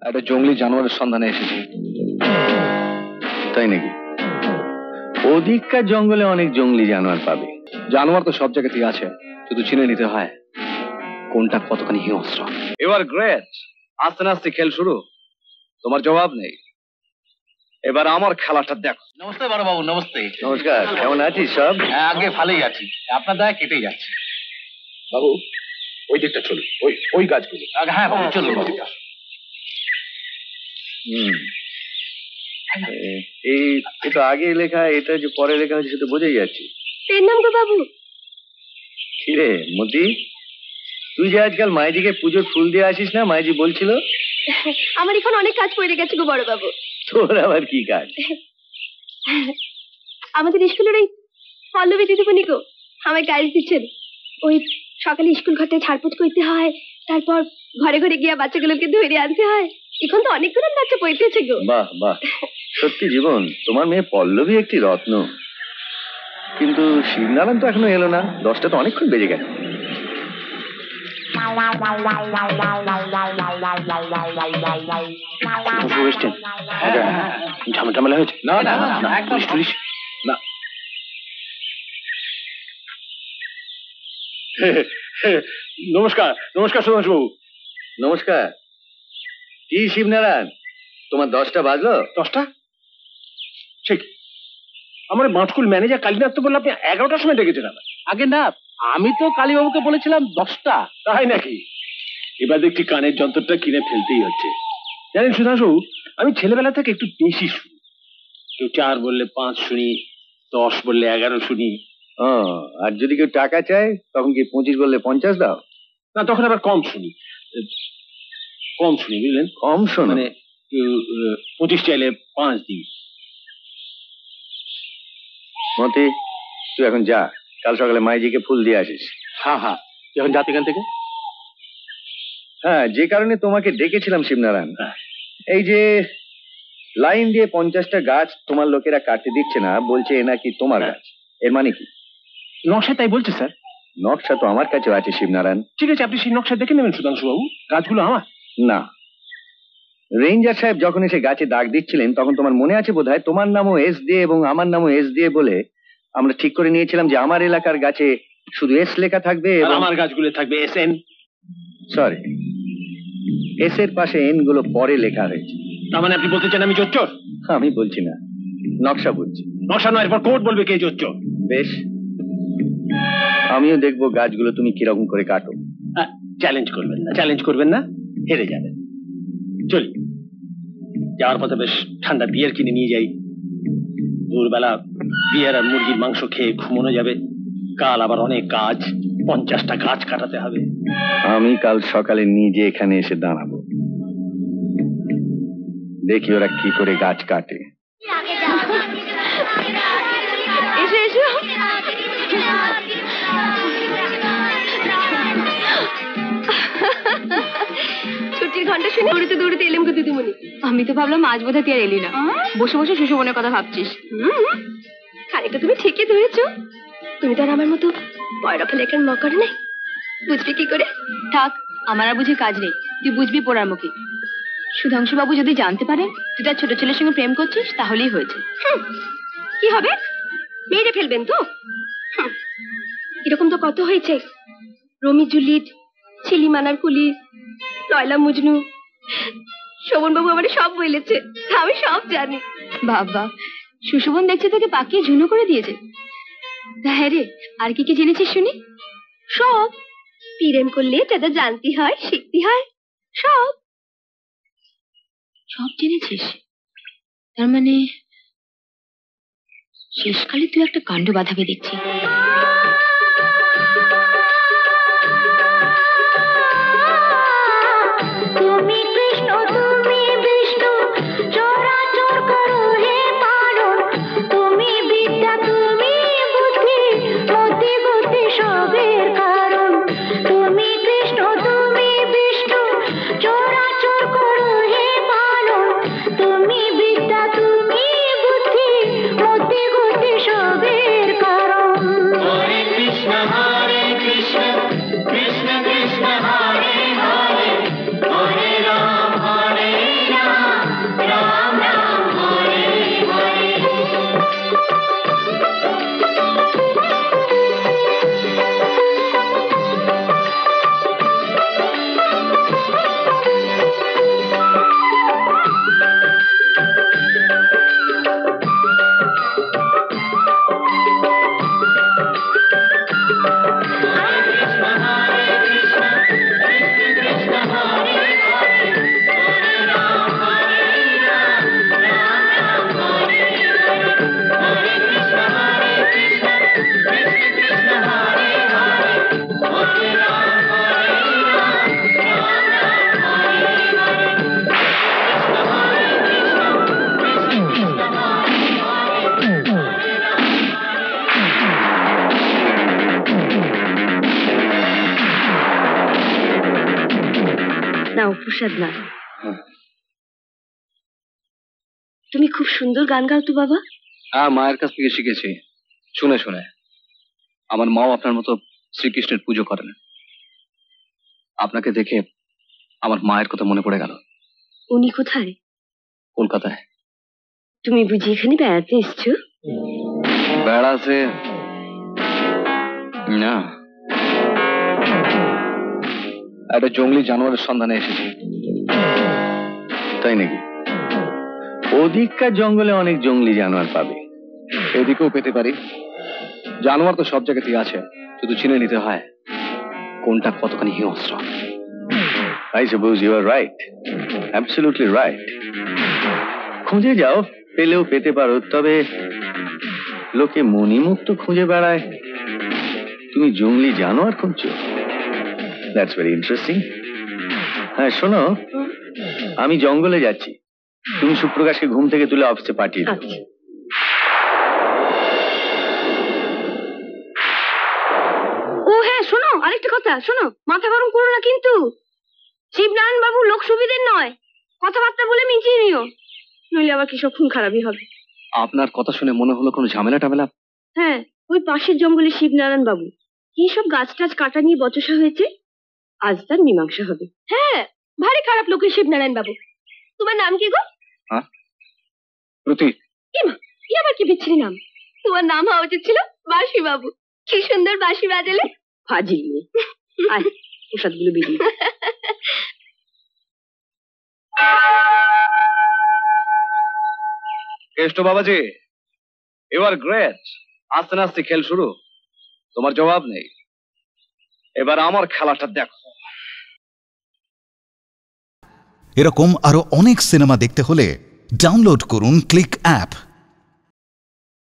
একটা জঙ্গলি জানোয়ারের সন্ধানে এসেছি। তাই নাকি? ওদিককার জঙ্গলে অনেক জঙ্গলি জানোয়ার পাবে। জানোয়ার তো সব জায়গাতেই আছে, শুধু চিনে নিতে হয় কোনটা কতখানি হিংস্র। এবার গ্রেট, আস্তে আস্তে খেল শুরু। তোমার জবাব নেই, এবার আমার খেলাটা দেখো। নমস্তে বড় বাবু। নমস্তে। নমস্কার, কেমন আছিস? সব আগে ভালোই আছি, আপনার দয়া কেটেই যাচ্ছে। বাবু ওই দিকটা চলুন, ওই গাছগুলো। হ্যাঁ বাবু চলুন। এই তো আগে লেখা, এটা যে পরে লেখা হয়েছে সেটা বোঝাই যাচ্ছে। এর নাম গো বাবু। কিরে মতি, তুই যে আজকাল মাইজিকে পুজোর ফুল দিয়ে আসিস না? মাইজি বলছিল। আমার এখন অনেক কাজ পড়ে গেছে গো বড় বাবু। তোর আবার কি কাজ? আমাদের স্কুলের ওই পল্লবী দিদিমণি গো আমায় গাইড দিচ্ছেন। ওই সকালে স্কুল ঘরটায় ঝাড়পোছ করতে হয়, তারপর ঘরে ঘরে গিয়ে বাচ্চাগুলোকে ধরে আনতে হয়। এখন তো অনেকগুলো বাচ্চা পড়তেছে গো। বাহ বাহ, সত্যি জীবন, তোমার মেয়ে পল্লবী একটি রত্ন। কিন্তু শিবনারায়ণ তো এখনো এলো না, 10টা তো অনেকক্ষণ বেজে গেল। ঝামেলা হয়েছে? না না না, একদম না। নমস্কার নমস্কার সুধাংশু বাবু। নমস্কার। কি শিবনারায়ণ, তোমার 10টা বাজলো? 10টা? ঠিক। আমার বাঁটকুল ম্যানেজার কালীনাথ তো বললো আপনি 11টার সময় ডেকেছেন। আগে না, আমি তো কালীবাবুকে বলেছিলাম 10টা। তাই নাকি? এবার দেখছি কানের যন্ত্রটা কিনে ফেলতেই হচ্ছে। জানেন সুধাংশু, আমি ছেলেবেলা থেকে একটু বেশি শুনি। কেউ 4 বললে 5 শুনি, 10 বললে 11 শুনি। আর যদি কেউ টাকা চায় তখন কি 25 বললে 50 দাও? না, তখন আবার কম শুনি। বুঝলেন? কম শোনো মানে 25 চাইলে 5 দিই। মতি, তুই এখন যা, কাল সকালে মাইজিকে ফুল দিয়ে আসিস। হ্যাঁ, তুই এখন যাতে এখান থেকে। হ্যাঁ, যে কারণে তোমাকে ডেকেছিলাম শিবনারায়ণ, এই যে লাইন দিয়ে 50টা গাছ তোমার লোকেরা কাটতে দিচ্ছে না, বলছে এ নাকি তোমার গাছ। এর মানে কি? নকশা তাই বলছে স্যার। নকশা তো আমার কাছেও আছে শিবনারায়ণ। ঠিক আছে, আপনি সেই নকশা দেখে নেবেন সুধাংশু বাবু। গাছগুলো আমার না। রেঞ্জার সাহেব যখন এসে গাছে দাগ দিচ্ছিলেন তখন তোমার মনে আছে বোধহয়, তোমার নামও এস দিয়ে এবং আমার নামও এস দিয়ে বলে আমরা ঠিক করে নিয়েছিলাম যে আমার এলাকার গাছে শুধু এস লেখা থাকবে আর এবং আমার গাছগুলো থাকবে এস এন। সরি, এস এর পাশে এন গুলো পরে লেখা হয়েছে। তার মানে আপনি বলতে চান আমি জোচ্চোর? আমি বলছি না, নকশা বলছি। নকশা নয়, এরপর কোর্ট বলবে কে জোচ্চোর। বেশ, আমিও দেখবো গাছগুলো তুমি কিরকম করে কাটো। চ্যালেঞ্জ করবেন না, হেরে যাবেন। চলি, যাওয়ার পথে বেশ ঠান্ডা বিয়ার কিনে নিয়ে যাই। দুপুরবেলা বিয়ার আর মুরগির মাংস খেয়ে ঘুমানো যাবে। কাল আবার অনেক কাজ, 50টা গাছ কাটাতে হবে। আমি কাল সকালে নিজে এখানে এসে দাঁড়াবো, দেখি ওরা কি করে গাছ কাটে। এসো এসো। ছুটির ঘন্টা শুনে দৌড়তে দৌড়তে এলাম গো দিদিমণি। আমি তো ভাবলাম আজ বোধহয় তুই আর এলি না, বসে বসে সুশোভনের কথা ভাবছিস। খানিকটা তুমি ঠিকই ধরেছো। তুমি তো আর আমার মতো পয়রা ফেলে একটা মক করে নাই, বুঝবি কি করে? থাক, আমার আর বুঝি কাজ নেই, তুই বুঝবি পোড়ার মুখে। সুধাংশু বাবু যদি জানতে পারেন তুই তার ছোট ছেলের সঙ্গে প্রেম করছিস তাহলেই হয়েছে। কি হবে? মেরে ফেলবেন তো? এরকম তো কত হয়েছে, রমি জুলিয়েট, ছিলি মানার কুলি, লয়লা মজনু। শোভন বাবু আমারে সব বলেছে, আমি সব জানি। বাবা, সুশোভন দেখছে তোকে পাকিয়ে ঝুনো করে দিয়েছে। হ্যাঁ রে, আর কি কি জেনেছিস শুনি? সব। প্রেম করলে তাদের জানতে হয়, শিখতে হয়, সব সব জেনেছিস। তার মানে শেষকালে তুই একটা কাণ্ড বাঁধাবে দেখছি। প্রসাদ না। তুমি খুব সুন্দর গান গাও তো বাবা। হ্যাঁ, মায়ের কাছ থেকে শিখেছি, শুনে শুনে। আমার মাও আপনার মতো শ্রীকৃষ্ণের পুজো করেন। আপনাকে দেখে আমার মায়ের কথা মনে পড়ে গেল। উনি কোথায়? কলকাতায়। তুমি বুঝি এখানে বেড়াতে এসছো? বেড়াতে না, একটা জঙ্গলি জানোয়ারের সন্ধানে এসেছি। তাই নাকি? ওদিককার জঙ্গলে অনেক জঙ্গলি জানোয়ার পাবে, এদিকেও পেতে পারি। জানোয়ার তো সব জায়গাতেই আছে, শুধু চিনে নিতে হয় কোনটা কতখানি হিংস্র। I suppose you are right. Absolutely right. খুঁজে যাও, পেলেও পেতে পারো। তবে লোকে মণিমুক্ত খুঁজে বেড়ায়, তুমি জঙ্গলি জানোয়ার খুঁজছো। That's very interesting. হ্যাঁ শোনো, আমি জঙ্গলে যাচ্ছি, তুমি সুপ্রকাশকে ঘুম থেকে তুলে অফিসে পাঠিয়ে দিও। ও হ্যাঁ, শোনো আরেকটা কথা, শোনো, মাথা গরম করো না কিন্তু। শিবনারায়ণ বাবু লোক সুবিধের নয়, কথাবার্তা বলে মিটিয়ে নিও, নইলে আবার কি সব খুন খারাপই হবে। আপনার কথা শুনে মনে হলো কোনো ঝামেলা টামেলা। হ্যাঁ, ওই পাশের জঙ্গলে শিবনারায়ণ বাবু কি সব গাছ টাছ কাটা নিয়ে বচসা হয়েছে, আজ তার মীমাংসা হবে। হ্যাঁ, ভারী খারাপ লোকের শিবনারায়ণ বাবু। তোমার নাম কি গো? প্রতীক। কি আবার কি বিচ্ছিরি নাম? তোমার নাম হওয়া উচিত ছিল বাঁশি বাবু। কি সুন্দর বাঁশি বাজালে। ফাজিল মেয়ে। আয় প্রসাদগুলো বেরিয়ে। কেষ্ট বাবাজি, এবার গ্রেট। আস্তে আস্তে খেল শুরু, তোমার জবাব নেই। এবার আমার খেলাটা দেখো। এরকম আরো অনেক সিনেমা দেখতে হলে ডাউনলোড করুন ক্লিক অ্যাপ।